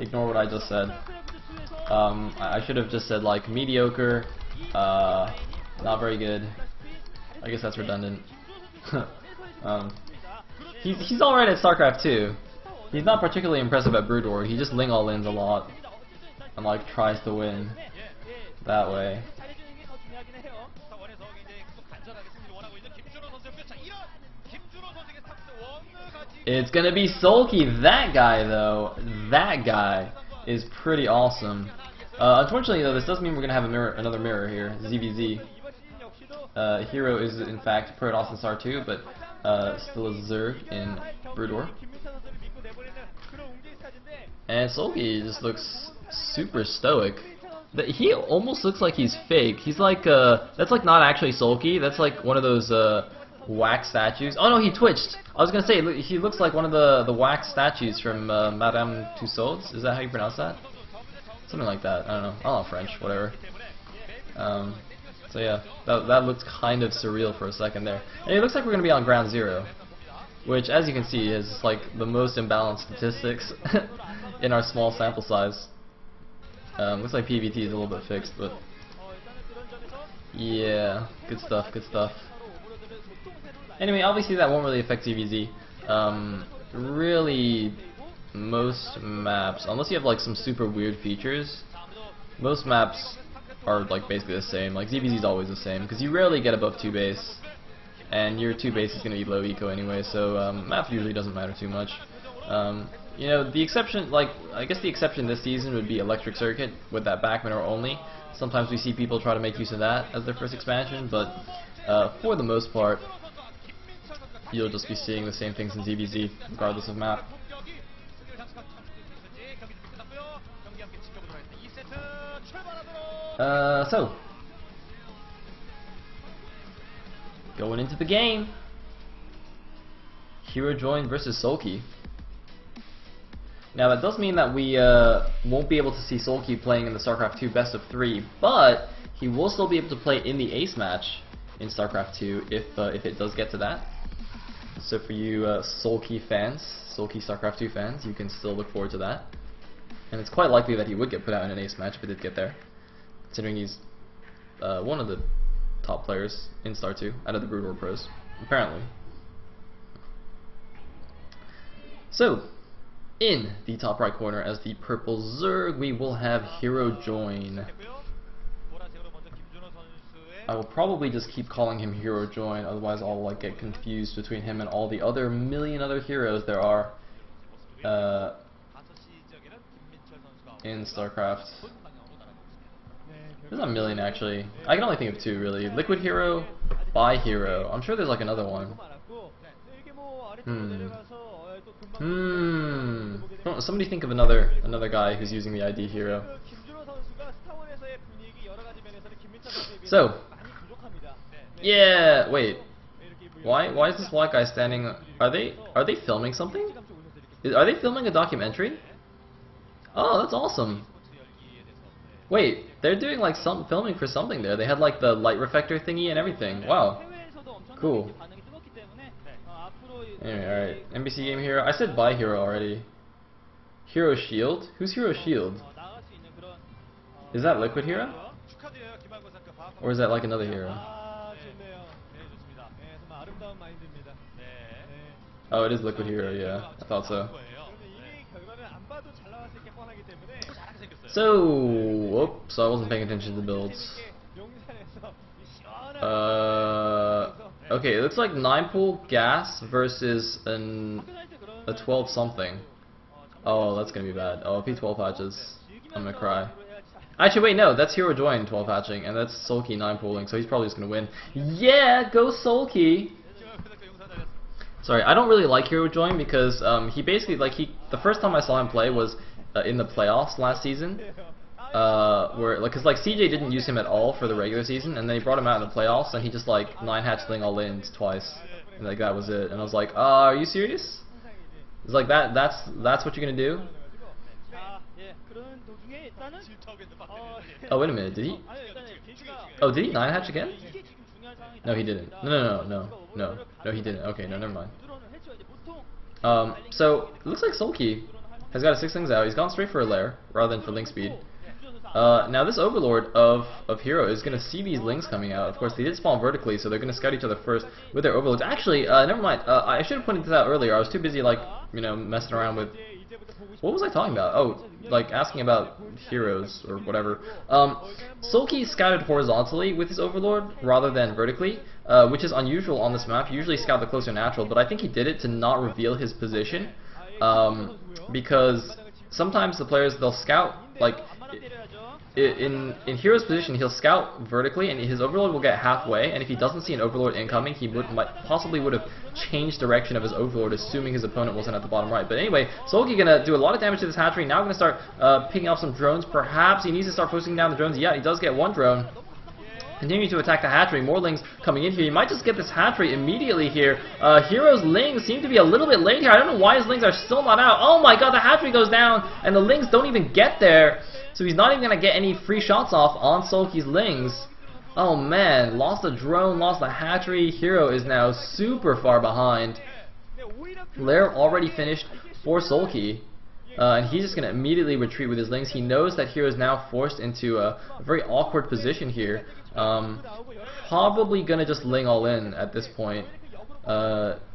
Ignore what I just said. I should have just said like mediocre, not very good. I guess that's redundant. He's alright at StarCraft 2. He's not particularly impressive at Brood War. He just Ling all-ins a lot and like tries to win that way. It's gonna be Soulkey. That guy though, that guy is pretty awesome. Unfortunately though, this does mean we're gonna have another mirror here, ZVZ. Hero is in fact Protoss in Star 2, but still a Zerg in Brood War. And Soulkey just looks super stoic. He almost looks like he's fake. He's like, that's like not actually Soulkey. That's like one of those wax statues. Oh no, he twitched. I was gonna say he looks like one of the wax statues from Madame Tussauds. Is that how you pronounce that? Something like that. I don't know. I don't know French. Whatever. So yeah, that looks kind of surreal for a second there. And it looks like we're gonna be on ground zero, which, as you can see, is like the most imbalanced statistics in our small sample size. Looks like PVT is a little bit fixed, but yeah, good stuff, good stuff. Anyway, obviously that won't really affect ZVZ. Really, most maps, unless you have like some super weird features, most maps are like basically the same. Like ZVZ is always the same because you rarely get above 2 base, and your 2 base is going to be low eco anyway. So map usually doesn't matter too much. You know, the exception, like I guess the exception this season would be Electric Circuit with that back maneuver only. Sometimes we see people try to make use of that as their first expansion, but for the most part, you'll just be seeing the same things in ZVZ regardless of map. So, going into the game, Hero Join versus Soulkey. Now that does mean that we won't be able to see Soulkey playing in the StarCraft 2 best of 3, but he will still be able to play in the Ace match in StarCraft 2 if it does get to that. So for you Soulkey fans, Soulkey StarCraft 2 fans, you can still look forward to that. And it's quite likely that he would get put out in an Ace match if it did get there, considering he's one of the top players in Star 2 out of the Brood War pros, apparently. So, in the top right corner as the purple Zerg, we will have Hero Join. I will probably just keep calling him Hero Join, otherwise I'll like get confused between him and all the other million other heroes there are in StarCraft. There's not a million actually. I can only think of 2 really. Liquid Hero, Bi Hero. I'm sure there's like another one. Oh, somebody think of another guy who's using the ID Hero. So, yeah, wait. Why is this white guy standing? Are they filming something? Are they filming a documentary? Oh, that's awesome. Wait, they're doing like some filming for something there. They had like the light reflector thingy and everything. Wow, cool. Anyway, alright. NBC Game Hero. I said Bi Hero already. Hero Shield? Who's Hero Shield? Is that Liquid Hero? Or is that like another hero? Oh, it is Liquid Hero, yeah. I thought so. So, whoops, I wasn't paying attention to the builds. Okay, it looks like 9-pool gas versus a 12 something. Oh, that's gonna be bad. Oh, P12 hatches. I'm gonna cry. Actually, wait, no, that's Hero Join 12 hatching, and that's Soulkey 9-pooling, so he's probably just gonna win. Yeah, go Soulkey! Sorry, I don't really like Hero Join because he basically, like, the first time I saw him play was in the playoffs last season. Where, like, cause like CJ didn't use him at all for the regular season, and then he brought him out in the playoffs, and he just like 9-hatchling all-ins twice, and like that was it. And I was like, are you serious? It's like that's what you're gonna do? Oh wait a minute, did he? Oh, did he 9-hatch again? No, he didn't. No, he didn't. Okay, no, never mind. So it looks like Soulkey has got a 6 Lings out. He's gone straight for a lair rather than for Link speed. Now this Overlord of Hero is going to see these Lings coming out. Of course, they did spawn vertically, so they're going to scout each other first with their Overlords. Actually, never mind. I should have pointed this out earlier. I was too busy, like, you know, messing around with... What was I talking about? Oh, like, asking about heroes or whatever. Soulkey scouted horizontally with his Overlord rather than vertically, which is unusual on this map. You usually scout the closer natural, but I think he did it to not reveal his position, because sometimes the players, they'll scout, like... In Hero's position, he'll scout vertically, and his Overlord will get halfway. And if he doesn't see an Overlord incoming, he possibly would have changed direction of his Overlord, assuming his opponent wasn't at the bottom right. But anyway, Soulkey gonna do a lot of damage to this hatchery. Now gonna start picking off some drones. Perhaps he needs to start posting down the drones. Yeah, he does get one drone. Continue to attack the hatchery. More Lings coming in here. You might just get this hatchery immediately here. Hero's Lings seem to be a little bit late here. I don't know why his Lings are still not out. Oh my god, the hatchery goes down, and the Lings don't even get there. So he's not even going to get any free shots off on Soulkey's Lings. Oh man, lost the drone, lost the hatchery. Hero is now super far behind. Lair already finished for Soulkey. And he's just going to immediately retreat with his Lings. He knows that Hero is now forced into a very awkward position here. Probably going to just Ling all in at this point.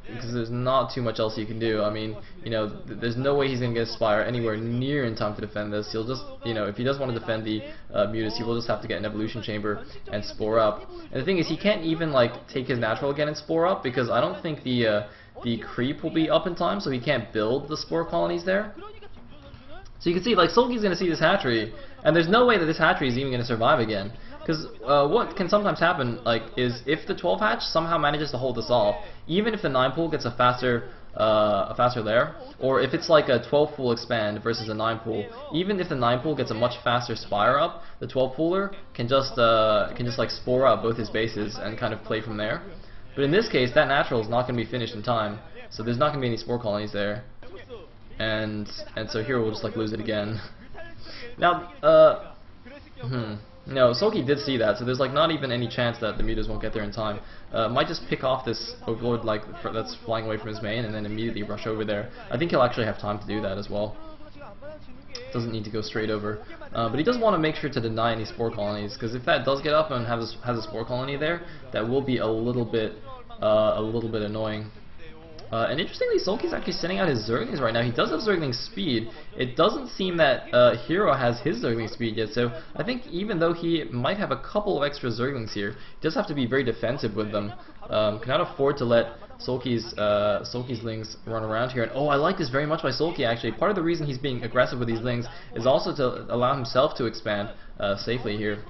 Because there's not too much else you can do. I mean, you know, there's no way he's going to get Spire anywhere near in time to defend this. He'll just, you know, if he does want to defend the Mutas, he will just have to get an Evolution Chamber and Spore up. And the thing is, he can't even, like, take his Natural again and Spore up, because I don't think the Creep will be up in time, so he can't build the Spore colonies there. So you can see, like, Soulkey's going to see this hatchery, and there's no way that this hatchery is even going to survive again. Because what can sometimes happen, like, is if the 12 hatch somehow manages to hold this off, even if the 9 pool gets a faster lair, or if it's like a 12 pool expand versus a 9 pool, even if the 9 pool gets a much faster Spire up, the 12 pooler can just like Spore up both his bases and kind of play from there. But in this case, that natural is not going to be finished in time, so there's not going to be any Spore colonies there, and so Hero will just like lose it again. Now, no, Soulkey did see that, so there's like not even any chance that the Mutas won't get there in time. Might just pick off this Overlord like that's flying away from his main and then immediately rush over there. I think he'll actually have time to do that as well. Doesn't need to go straight over. But he does want to make sure to deny any Spore colonies, because if that does get up and has a Spore colony there, that will be a little bit annoying. And interestingly, Soulkey's actually sending out his Zerglings right now. He does have Zergling speed. It doesn't seem that Hero has his Zergling speed yet, so I think even though he might have a couple of extra Zerglings here, he does have to be very defensive with them. Cannot afford to let Soulkey's Lings run around here. And oh, I like this very much by Soulkey actually. Part of the reason he's being aggressive with these Lings is also to allow himself to expand safely here.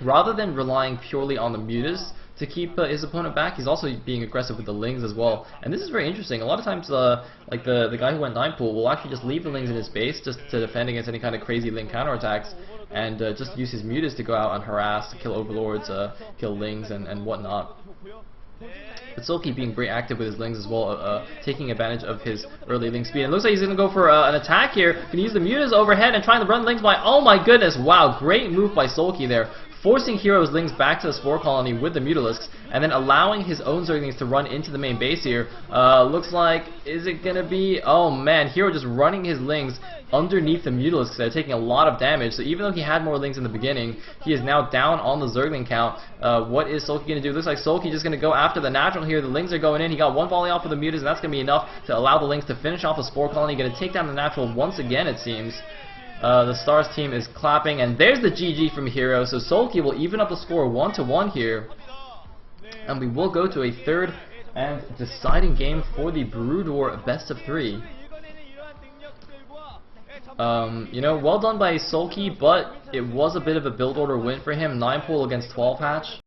Rather than relying purely on the Mutas to keep his opponent back, he's also being aggressive with the Lings as well. And this is very interesting. A lot of times, like the guy who went 9 pool will actually just leave the Lings in his base just to defend against any kind of crazy Ling counterattacks, and just use his Mutas to go out and harass, to kill Overlords, kill Lings, and whatnot. But Soulkey being very active with his Lings as well, taking advantage of his early Ling speed. And it looks like he's going to go for an attack here. Going to use the Mutas overhead and trying to run Lings by. Oh my goodness, wow, great move by Soulkey there. Forcing Hero's Lings back to the Spore colony with the Mutalisks, and then allowing his own Zerglings to run into the main base here. Looks like, is it going to be... Oh man, Hero just running his Lings underneath the Mutalisks that are taking a lot of damage. So even though he had more Lings in the beginning, he is now down on the Zergling count. What is Soulkey going to do? Looks like Soulkey just going to go after the natural here. The Lings are going in. He got one volley off with the Mutas, and that's going to be enough to allow the Lings to finish off the Spore colony. Going to take down the natural once again, it seems. The Stars team is clapping, and there's the GG from Hero. So Soulkey will even up the score 1-1 here, and we will go to a third and deciding game for the Brood War best of 3. You know, well done by Soulkey, but it was a bit of a build order win for him. 9 pool against 12 hatch.